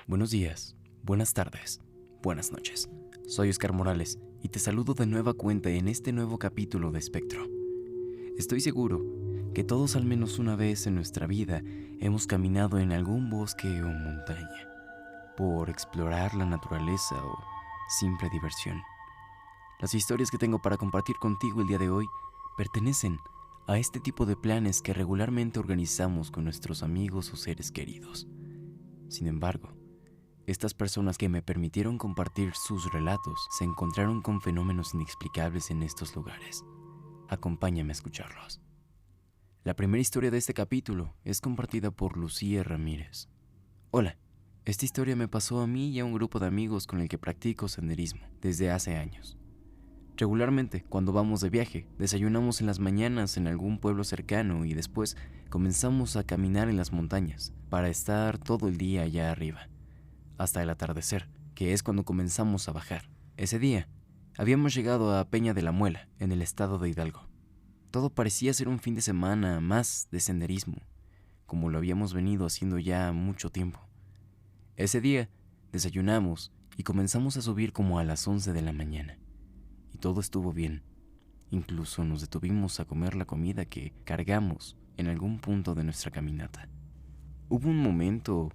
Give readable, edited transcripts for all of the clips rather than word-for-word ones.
Buenos días, buenas tardes, buenas noches. Soy Oscar Morales y te saludo de nueva cuenta en este nuevo capítulo de Espectro. Estoy seguro que todos al menos una vez en nuestra vida hemos caminado en algún bosque o montaña por explorar la naturaleza o simple diversión. Las historias que tengo para compartir contigo el día de hoy pertenecen a este tipo de planes que regularmente organizamos con nuestros amigos o seres queridos. Sin embargo, estas personas que me permitieron compartir sus relatos se encontraron con fenómenos inexplicables en estos lugares. Acompáñame a escucharlos. La primera historia de este capítulo es compartida por Lucía Ramírez. Hola, esta historia me pasó a mí y a un grupo de amigos con el que practico senderismo desde hace años. Regularmente, cuando vamos de viaje, desayunamos en las mañanas en algún pueblo cercano y después comenzamos a caminar en las montañas para estar todo el día allá arriba, hasta el atardecer, que es cuando comenzamos a bajar. Ese día, habíamos llegado a Peña de la Muela, en el estado de Hidalgo. Todo parecía ser un fin de semana más de senderismo, como lo habíamos venido haciendo ya mucho tiempo. Ese día, desayunamos y comenzamos a subir como a las 11 de la mañana. Y todo estuvo bien. Incluso nos detuvimos a comer la comida que cargamos en algún punto de nuestra caminata. Hubo un momento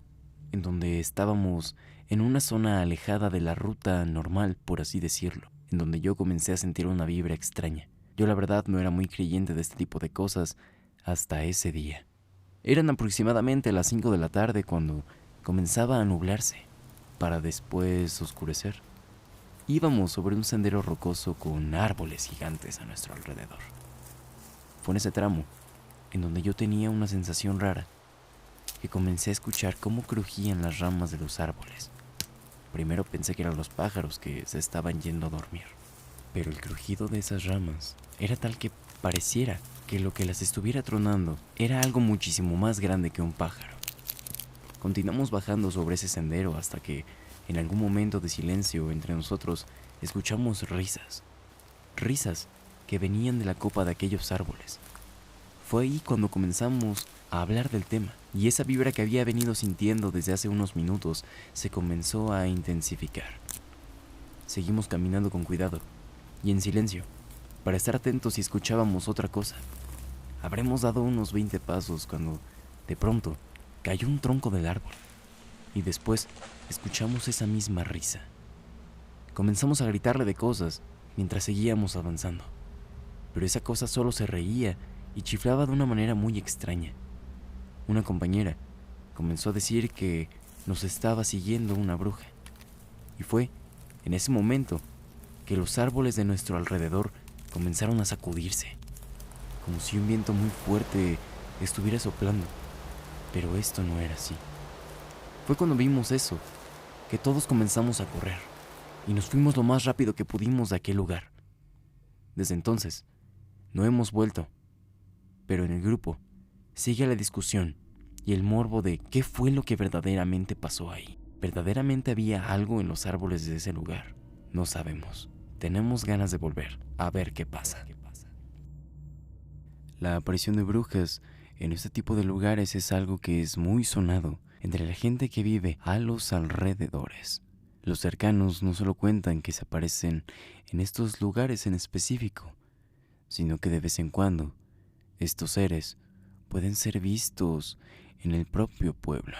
en donde estábamos en una zona alejada de la ruta normal, por así decirlo, en donde yo comencé a sentir una vibra extraña. Yo la verdad no era muy creyente de este tipo de cosas hasta ese día. Eran aproximadamente las 5 de la tarde cuando comenzaba a nublarse, para después oscurecer. Íbamos sobre un sendero rocoso con árboles gigantes a nuestro alrededor. Fue en ese tramo en donde yo tenía una sensación rara, que comencé a escuchar cómo crujían las ramas de los árboles. Primero pensé que eran los pájaros que se estaban yendo a dormir, pero el crujido de esas ramas era tal que pareciera que lo que las estuviera tronando era algo muchísimo más grande que un pájaro. Continuamos bajando sobre ese sendero hasta que, en algún momento de silencio entre nosotros, escuchamos risas que venían de la copa de aquellos árboles. Fue ahí cuando comenzamos a hablar del tema, y esa vibra que había venido sintiendo desde hace unos minutos se comenzó a intensificar. Seguimos caminando con cuidado y en silencio, para estar atentos si escuchábamos otra cosa. Habremos dado unos 20 pasos cuando, de pronto, cayó un tronco del árbol, y después escuchamos esa misma risa. Comenzamos a gritarle de cosas mientras seguíamos avanzando, pero esa cosa solo se reía y chiflaba de una manera muy extraña. Una compañera comenzó a decir que nos estaba siguiendo una bruja, y fue en ese momento que los árboles de nuestro alrededor comenzaron a sacudirse, como si un viento muy fuerte estuviera soplando, pero esto no era así. Fue cuando vimos eso, que todos comenzamos a correr, y nos fuimos lo más rápido que pudimos de aquel lugar. Desde entonces, no hemos vuelto, pero en el grupo sigue la discusión y el morbo de qué fue lo que verdaderamente pasó ahí. ¿Verdaderamente había algo en los árboles de ese lugar? No sabemos. Tenemos ganas de volver a ver qué pasa. La aparición de brujas en este tipo de lugares es algo que es muy sonado entre la gente que vive a los alrededores. Los cercanos no solo cuentan que se aparecen en estos lugares en específico, sino que de vez en cuando estos seres pueden ser vistos en el propio pueblo.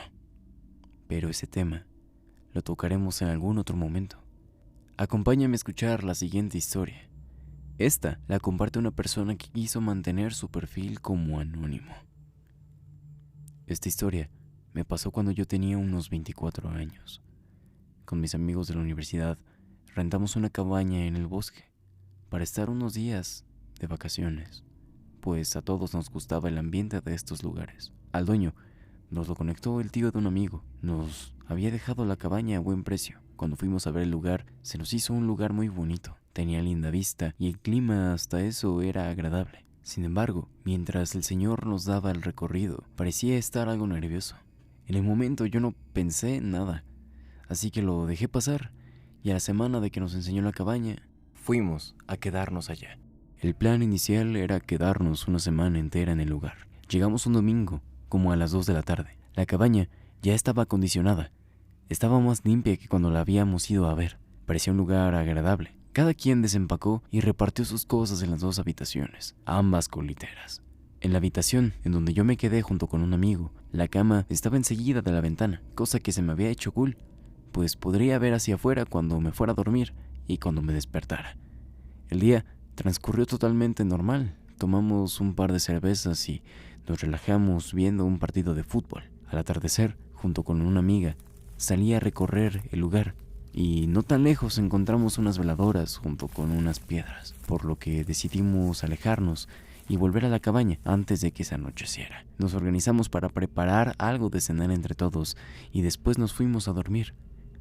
Pero ese tema lo tocaremos en algún otro momento. Acompáñame a escuchar la siguiente historia. Esta la comparte una persona que quiso mantener su perfil como anónimo. Esta historia me pasó cuando yo tenía unos 24 años. Con mis amigos de la universidad rentamos una cabaña en el bosque para estar unos días de vacaciones, pues a todos nos gustaba el ambiente de estos lugares. Al dueño nos lo conectó el tío de un amigo. Nos había dejado la cabaña a buen precio. Cuando fuimos a ver el lugar, se nos hizo un lugar muy bonito. Tenía linda vista y el clima hasta eso era agradable. Sin embargo, mientras el señor nos daba el recorrido, parecía estar algo nervioso. En el momento yo no pensé en nada, así que lo dejé pasar, y a la semana de que nos enseñó la cabaña, fuimos a quedarnos allá. El plan inicial era quedarnos una semana entera en el lugar. Llegamos un domingo, como a las 2 de la tarde. La cabaña ya estaba acondicionada, Estaba más limpia que cuando la habíamos ido a ver. Parecía un lugar agradable. Cada quien desempacó y repartió sus cosas en las 2 habitaciones, ambas con literas. En la habitación en donde yo me quedé junto con un amigo, la cama estaba enseguida de la ventana, cosa que se me había hecho cool, pues podría ver hacia afuera cuando me fuera a dormir y cuando me despertara. El día transcurrió totalmente normal. Tomamos un par de cervezas y nos relajamos viendo un partido de fútbol. Al atardecer, junto con una amiga, salí a recorrer el lugar y no tan lejos encontramos unas veladoras junto con unas piedras, por lo que decidimos alejarnos y volver a la cabaña antes de que se anocheciera. Nos organizamos para preparar algo de cenar entre todos y después nos fuimos a dormir.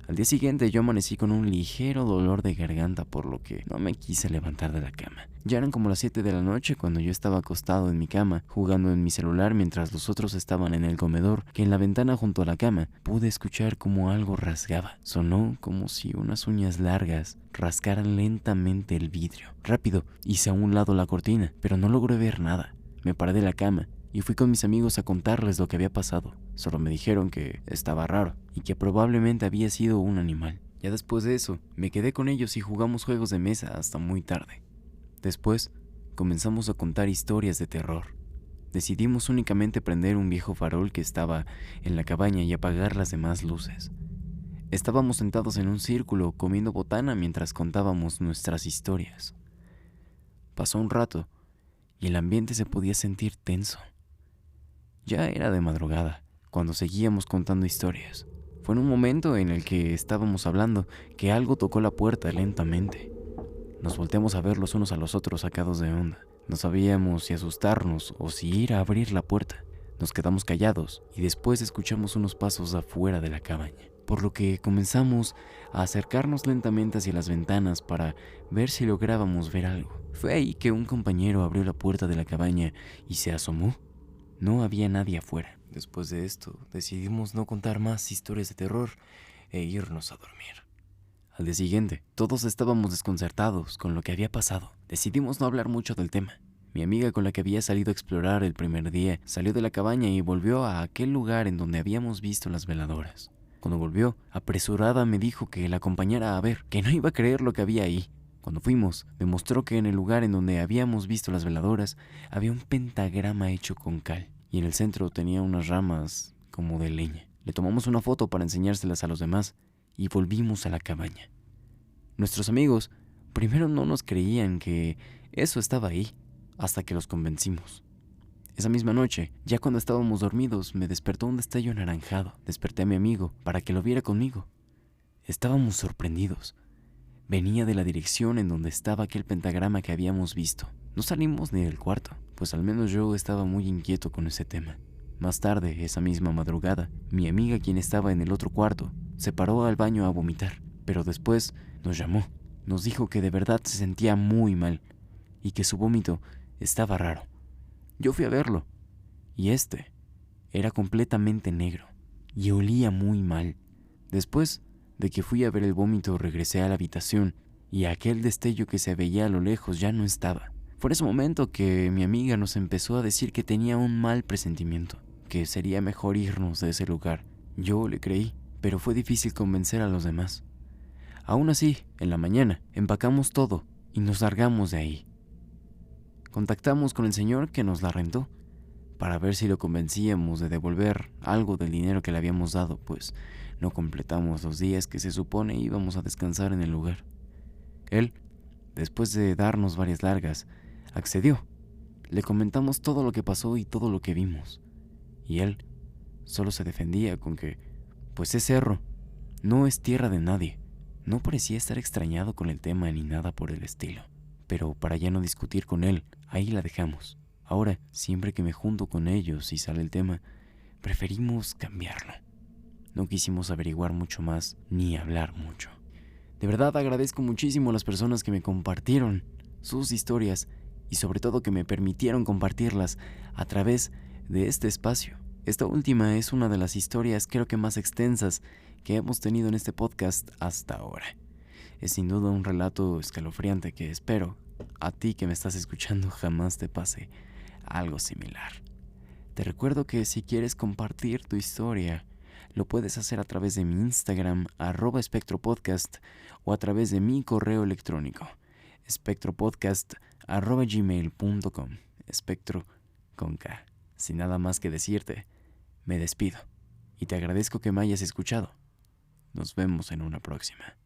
Al día siguiente yo amanecí con un ligero dolor de garganta, por lo que no me quise levantar de la cama. Ya eran como las 7 de la noche cuando yo estaba acostado en mi cama, jugando en mi celular mientras los otros estaban en el comedor, que en la ventana junto a la cama pude escuchar como algo rasgaba. Sonó como si unas uñas largas rascaran lentamente el vidrio. Rápido hice a un lado la cortina, pero no logré ver nada. Me paré de la cama y fui con mis amigos a contarles lo que había pasado. Solo me dijeron que estaba raro y que probablemente había sido un animal. Ya después de eso, me quedé con ellos y jugamos juegos de mesa hasta muy tarde. Después, comenzamos a contar historias de terror. Decidimos únicamente prender un viejo farol que estaba en la cabaña y apagar las demás luces. Estábamos sentados en un círculo comiendo botana mientras contábamos nuestras historias. Pasó un rato y el ambiente se podía sentir tenso. Ya era de madrugada cuando seguíamos contando historias. Fue en un momento en el que estábamos hablando que algo tocó la puerta lentamente. Nos volteamos a ver los unos a los otros sacados de onda. No sabíamos si asustarnos o si ir a abrir la puerta. Nos quedamos callados y después escuchamos unos pasos afuera de la cabaña, por lo que comenzamos a acercarnos lentamente hacia las ventanas para ver si lográbamos ver algo. Fue ahí que un compañero abrió la puerta de la cabaña y se asomó. No había nadie afuera. Después de esto, decidimos no contar más historias de terror e irnos a dormir. Al día siguiente, todos estábamos desconcertados con lo que había pasado. Decidimos no hablar mucho del tema. Mi amiga con la que había salido a explorar el primer día salió de la cabaña y volvió a aquel lugar en donde habíamos visto las veladoras. Cuando volvió, apresurada me dijo que la acompañara a ver, que no iba a creer lo que había ahí. Cuando fuimos, me mostró que en el lugar en donde habíamos visto las veladoras había un pentagrama hecho con cal y en el centro tenía unas ramas como de leña. Le tomamos una foto para enseñárselas a los demás y volvimos a la cabaña. Nuestros amigos primero no nos creían que eso estaba ahí, hasta que los convencimos. Esa misma noche, ya cuando estábamos dormidos, me despertó un destello anaranjado. Desperté a mi amigo para que lo viera conmigo. Estábamos sorprendidos. Venía de la dirección en donde estaba aquel pentagrama que habíamos visto. No salimos ni del cuarto, pues al menos yo estaba muy inquieto con ese tema. Más tarde, esa misma madrugada, mi amiga, quien estaba en el otro cuarto, se paró al baño a vomitar, pero después nos llamó. Nos dijo que de verdad se sentía muy mal y que su vómito estaba raro. Yo fui a verlo y era completamente negro y olía muy mal. Después de que fui a ver el vómito, regresé a la habitación y aquel destello que se veía a lo lejos ya no estaba. Fue en ese momento que mi amiga nos empezó a decir que tenía un mal presentimiento, que sería mejor irnos de ese lugar. Yo le creí, pero fue difícil convencer a los demás. Aún así, en la mañana, empacamos todo y nos largamos de ahí. Contactamos con el señor que nos la rentó para ver si lo convencíamos de devolver algo del dinero que le habíamos dado, pues no completamos los días que se supone íbamos a descansar en el lugar. Él, después de darnos varias largas, accedió. Le comentamos todo lo que pasó y todo lo que vimos, y él solo se defendía con que, pues es cerro, no es tierra de nadie. No parecía estar extrañado con el tema ni nada por el estilo. Pero para ya no discutir con él, ahí la dejamos. Ahora, siempre que me junto con ellos y sale el tema, preferimos cambiarlo. No quisimos averiguar mucho más ni hablar mucho. De verdad agradezco muchísimo a las personas que me compartieron sus historias y sobre todo que me permitieron compartirlas a través de este espacio. Esta última es una de las historias creo que más extensas que hemos tenido en este podcast hasta ahora. Es sin duda un relato escalofriante que espero a ti que me estás escuchando jamás te pase algo similar. Te recuerdo que si quieres compartir tu historia lo puedes hacer a través de mi Instagram, @espectropodcast, o a través de mi correo electrónico, espectropodcast@gmail.com, espectro con K. Sin nada más que decirte, me despido y te agradezco que me hayas escuchado. Nos vemos en una próxima.